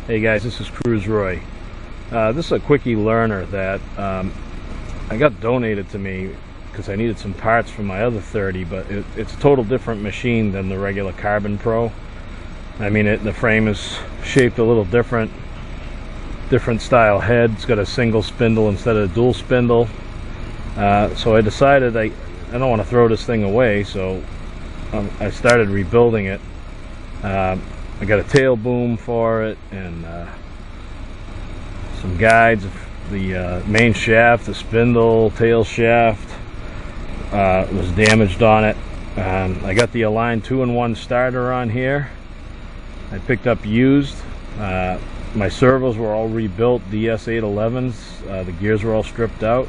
Hey guys, this is Cruz Roy. This is a quickie learner that I got donated to me because I needed some parts for my other 30, but it's a total different machine than the regular Carbon Pro. I mean, the frame is shaped a little different style head. It's got a single spindle instead of a dual spindle. So I decided I don't want to throw this thing away, so I started rebuilding it. I got a tail boom for it and some guides. The main shaft, the spindle, tail shaft was damaged on it. I got the Align 2-in-1 starter on here. I picked up used. My servos were all rebuilt, DS811s. The gears were all stripped out.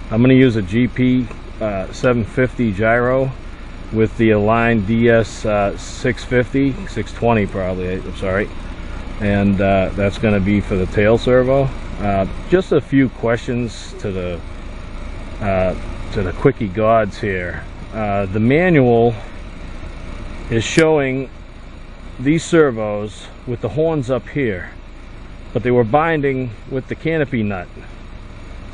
I'm going to use a GP 750 gyro with the Align DS 620 probably, I'm sorry, and that's going to be for the tail servo. Just a few questions to the quickie gods here. The manual is showing these servos with the horns up here, but they were binding with the canopy nut.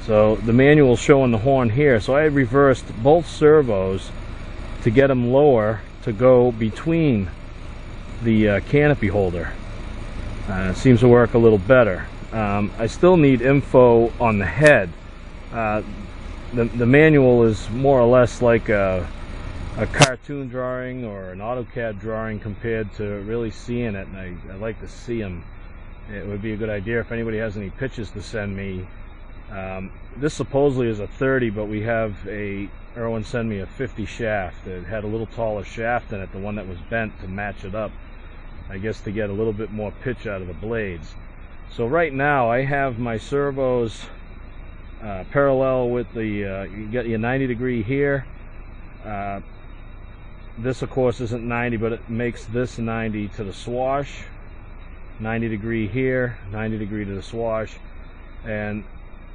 So the manual showing the horn here, so I reversed both servos to get them lower to go between the canopy holder. It seems to work a little better. I still need info on the head. The manual is more or less like a cartoon drawing or an AutoCAD drawing compared to really seeing it, and I like to see them. It would be a good idea if anybody has any pictures to send me. This supposedly is a 30, but we have Irwin sent me a 50 shaft. It had a little taller shaft in it, the one that was bent, to match it up, I guess, to get a little bit more pitch out of the blades. So right now I have my servos parallel with the you got your 90 degree here. This of course isn't 90, but it makes this 90 to the swash. 90 degree here, 90 degree to the swash, and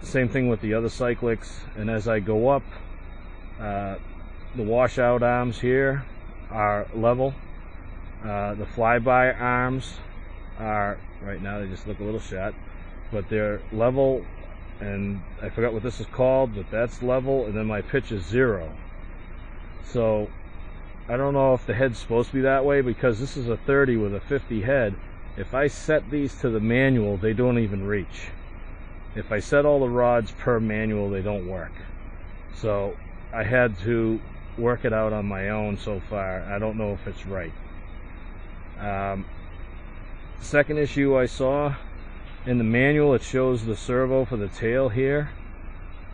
same thing with the other cyclics. And as I go up, the washout arms here are level. The flyby arms are, right now they just look a little shot, but they're level, and I forgot what this is called, but that's level, and then my pitch is 0. So I don't know if the head's supposed to be that way, because this is a 30 with a 50 head. If I set these to the manual, they don't even reach. If I set all the rods per manual, they don't work. So I had to work it out on my own so far. I don't know if it's right. Second issue I saw, in the manual it shows the servo for the tail here,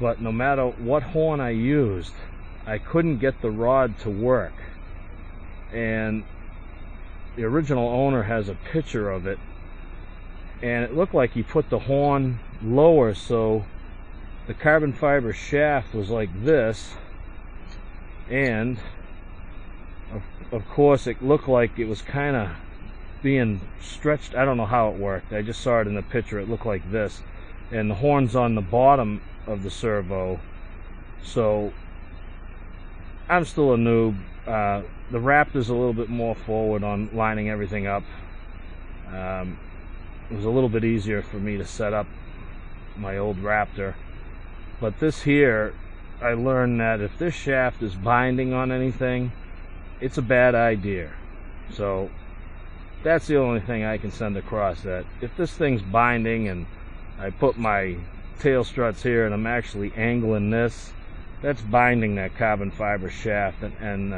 but no matter what horn I used, I couldn't get the rod to work. And the original owner has a picture of it, and it looked like he put the horn lower, so the carbon fiber shaft was like this, and of course it looked like it was kind of being stretched. I don't know how it worked. I just saw it in the picture. It looked like this, and the horn's on the bottom of the servo. So I'm still a noob. The Raptor's a little bit more forward on lining everything up. It was a little bit easier for me to set up my old Raptor, but this here, I learned that if this shaft is binding on anything, it's a bad idea. So that's the only thing I can send across, that if this thing's binding and I put my tail struts here and I'm actually angling this, that's binding that carbon fiber shaft, and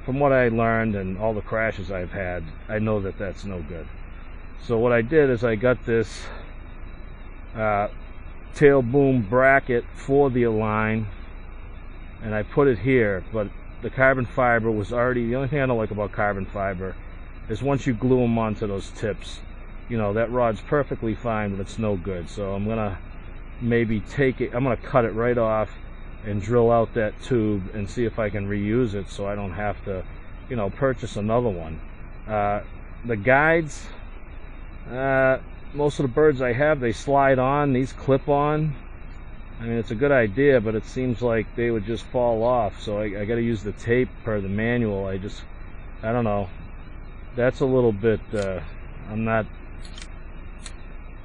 from what I learned and all the crashes I've had, I know that that's no good. So what I did is I got this tail boom bracket for the Align, and I put it here, but the carbon fiber was already, the only thing I don't like about carbon fiber is once you glue them onto those tips, you know, that rod's perfectly fine, but it's no good. So I'm gonna maybe take it, I'm gonna cut it right off and drill out that tube and see if I can reuse it, so I don't have to, you know, purchase another one. The guides, most of the birds I have, they slide on, these clip on. I mean, it's a good idea, but it seems like they would just fall off, so I got to use the tape per the manual. I don't know. That's a little bit, I'm not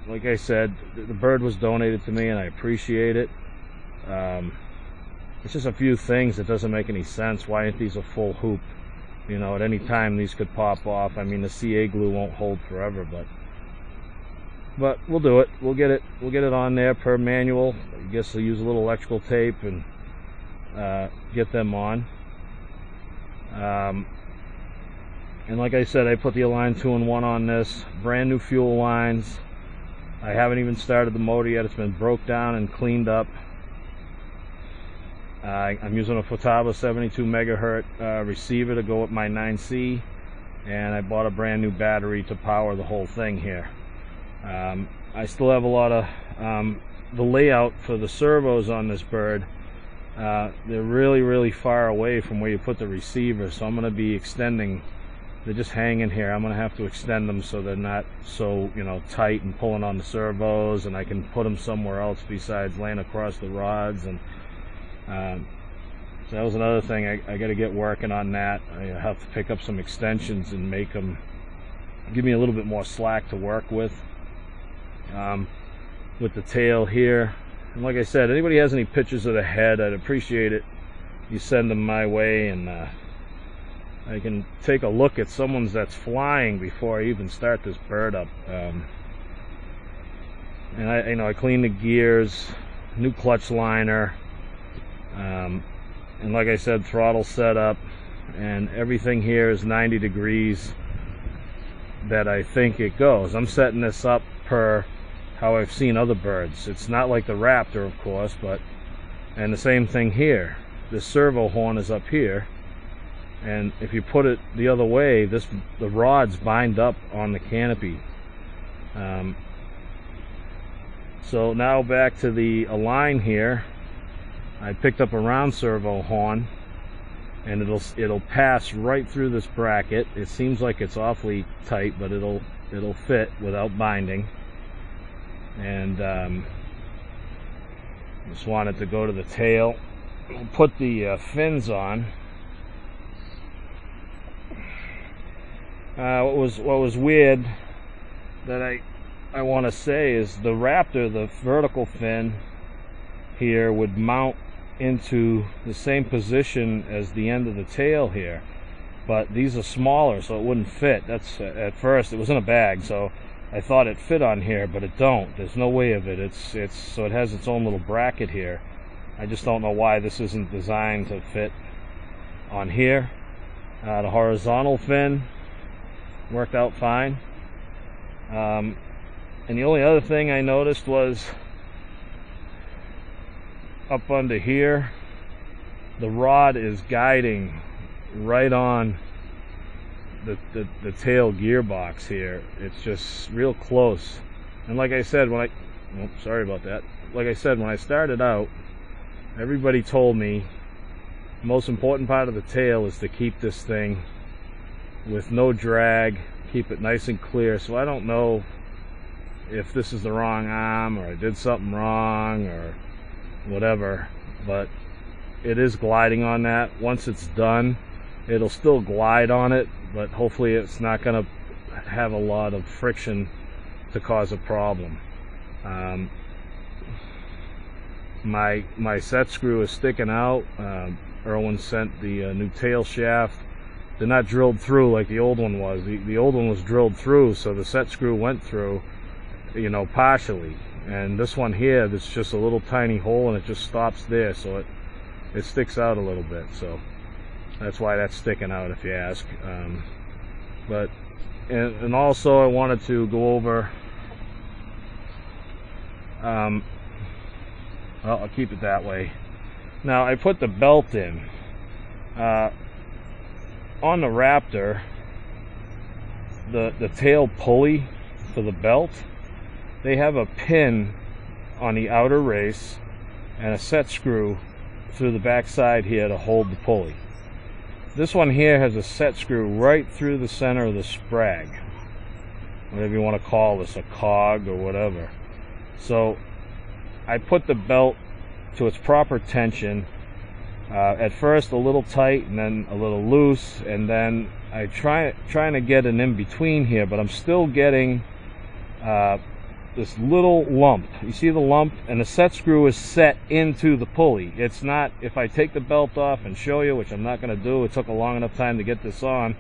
like I said, the bird was donated to me and I appreciate it. It's just a few things that doesn't make any sense. Why aren't these a full hoop? You know, at any time these could pop off. I mean, the CA glue won't hold forever, but we'll do it. We'll get it on there per manual. I guess I'll use a little electrical tape and get them on. And like I said, I put the Align 2-in-1 on this. Brand new fuel lines. I haven't even started the motor yet. It's been broke down and cleaned up. I'm using a Futaba 72 megahertz receiver to go with my 9C, and I bought a brand new battery to power the whole thing here. I still have a lot of the layout for the servos on this bird. They're really far away from where you put the receiver, so I'm going to be extending. They're just hanging here. I'm going to have to extend them so they're not so, you know, tight and pulling on the servos, and I can put them somewhere else besides laying across the rods. And so that was another thing. I got to get working on that. I have to pick up some extensions and make them give me a little bit more slack to work with the tail here. And like I said, anybody has any pictures of the head, I'd appreciate it. You send them my way, and I can take a look at someone's that's flying before I even start this bird up. And I cleaned the gears, new clutch liner, and like I said, throttle setup, and everything here is 90 degrees that I think it goes. I'm setting this up per how I've seen other birds. It's not like the Raptor, of course, and the same thing here. This servo horn is up here, and if you put it the other way, the rods bind up on the canopy. So now back to the Align here. I picked up a round servo horn, and it'll pass right through this bracket. It seems like it's awfully tight, but it'll fit without binding. And just want it to go to the tail. We'll put the fins on. What was weird that I want to say is the Raptor, the vertical fin here would mount into the same position as the end of the tail here, but these are smaller, so it wouldn't fit. That's at first it was in a bag, so I thought it fit on here, but it don't. There's no way of it. It's so it has its own little bracket here. I just don't know why this isn't designed to fit on here. The horizontal fin worked out fine. And the only other thing I noticed was up under here, the rod is guiding right on the tail gearbox here. It's just real close. And like I said, sorry about that. Like I said, when I started out, everybody told me the most important part of the tail is to keep this thing with no drag, keep it nice and clear. So I don't know if this is the wrong arm, or I did something wrong, or whatever, but it is gliding on that. Once it's done, it'll still glide on it, but hopefully it's not going to have a lot of friction to cause a problem. My set screw is sticking out. Irwin sent the new tail shaft. They're not drilled through like the old one was. The old one was drilled through, so the set screw went through, you know, partially. And this one here, there's just a little tiny hole, and it just stops there, so it sticks out a little bit. So that's why that's sticking out, if you ask. And also I wanted to go over. Well, I'll keep it that way. Now I put the belt in on the Raptor. The tail pulley for the belt, they have a pin on the outer race and a set screw through the back side here to hold the pulley. This one here has a set screw right through the center of the sprag, whatever you want to call this, a cog or whatever. So I put the belt to its proper tension, at first a little tight and then a little loose, and then I trying to get an in between here, but I'm still getting this little lump. You see the lump? And the set screw is set into the pulley. It's not, if I take the belt off and show you, which I'm not going to do, it took a long enough time to get this on,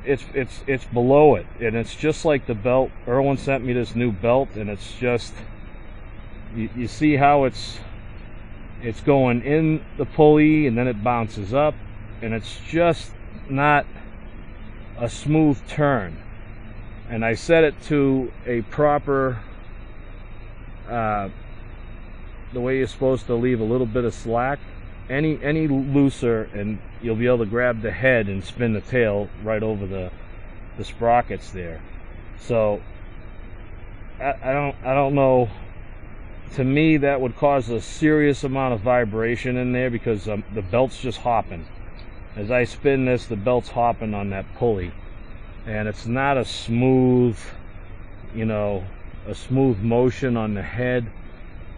it's below it, and it's just like the belt. Irwin sent me this new belt, and it's just, you see how it's going in the pulley and then it bounces up, and it's just not a smooth turn. And I set it to a proper, the way you're supposed to leave a little bit of slack. Any looser and you'll be able to grab the head and spin the tail right over the sprockets there. So I don't know. To me, that would cause a serious amount of vibration in there, because the belt's just hopping. As I spin this, the belt's hopping on that pulley, and it's not a smooth, a smooth motion on the head.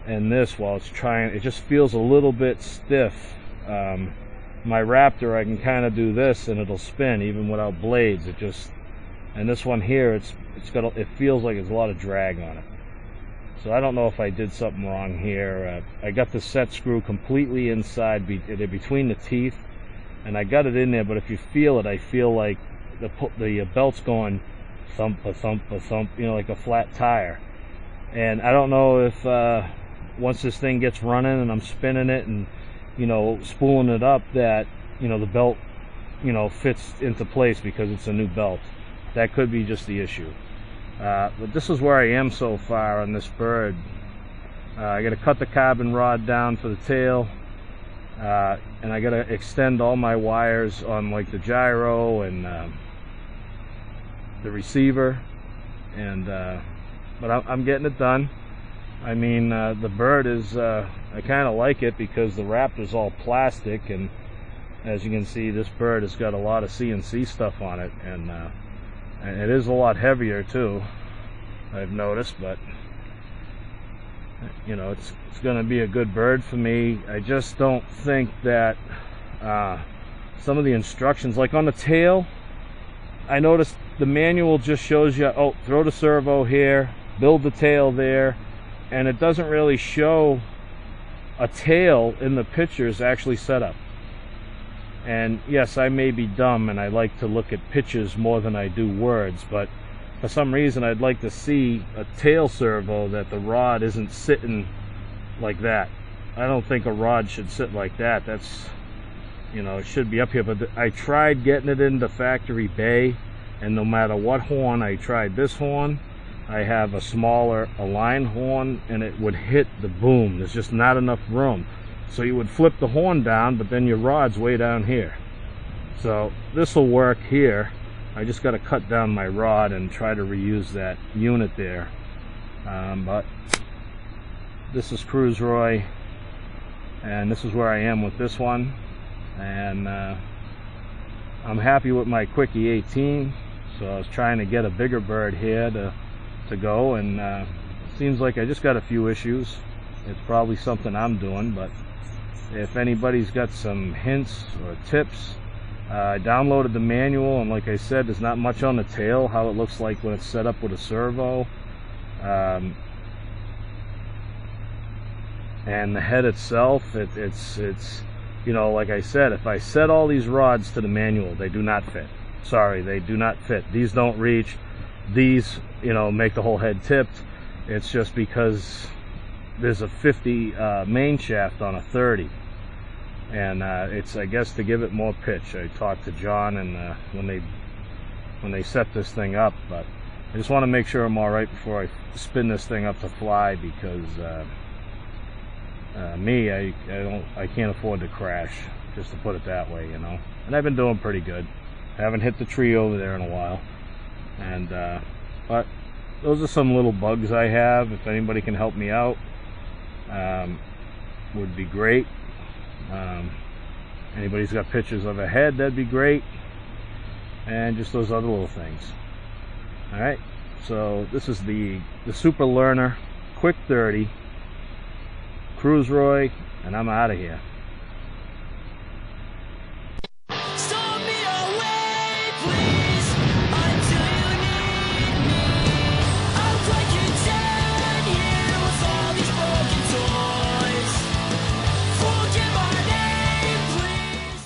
And this, while it's trying, it just feels a little bit stiff. My Raptor, I can kind of do this and it'll spin even without blades. It just, and this one here, it feels like there's a lot of drag on it. So I don't know if I did something wrong here. I got the set screw completely inside, between the teeth, and I got it in there. But if you feel it, I feel like the belt's going thump a thump a thump, like a flat tire. And I don't know if once this thing gets running and I'm spinning it and spooling it up, that the belt fits into place because it's a new belt. That could be just the issue. But this is where I am so far on this bird. I got to cut the carbon rod down for the tail, and I got to extend all my wires on like the gyro and the receiver, and but I'm getting it done. I mean, the bird is, I kind of like it because the Raptor's all plastic, and as you can see, this bird has got a lot of CNC stuff on it, and it is a lot heavier too, I've noticed. But it's going to be a good bird for me. I just don't think that some of the instructions, like on the tail, I noticed the manual just shows you, oh, throw the servo here, build the tail there, and it doesn't really show a tail in the pictures actually set up. And yes, I may be dumb and I like to look at pictures more than I do words, but for some reason I'd like to see a tail servo that the rod isn't sitting like that. I don't think a rod should sit like that. That's, it should be up here. But I tried getting it into factory bay, and no matter what horn I tried, this horn, I have a smaller align horn, and it would hit the boom. There's just not enough room. So you would flip the horn down, but then your rod's way down here. So this will work here. I just got to cut down my rod and try to reuse that unit there. But this is Cruiseroy, and this is where I am with this one. And I'm happy with my Quickie 18. So I was trying to get a bigger bird here to go, and it seems like I just got a few issues. It's probably something I'm doing, but if anybody's got some hints or tips, I downloaded the manual, and like I said, there's not much on the tail, how it looks like when it's set up with a servo. And the head itself, it's like I said, if I set all these rods to the manual, they do not fit. Sorry, they do not fit. These don't reach. These, make the whole head tipped. It's just because there's a 50 main shaft on a 30, and it's, I guess, to give it more pitch. I talked to John, and when they set this thing up, but I just want to make sure I'm all right before I spin this thing up to fly, because I can't afford to crash, just to put it that way, And I've been doing pretty good. I haven't hit the tree over there in a while, and but those are some little bugs I have. If anybody can help me out, would be great. Anybody's got pictures of a head, that'd be great, and just those other little things. All right, so this is the Super Learner Quick 30 Cruiseroy, and I'm out of here.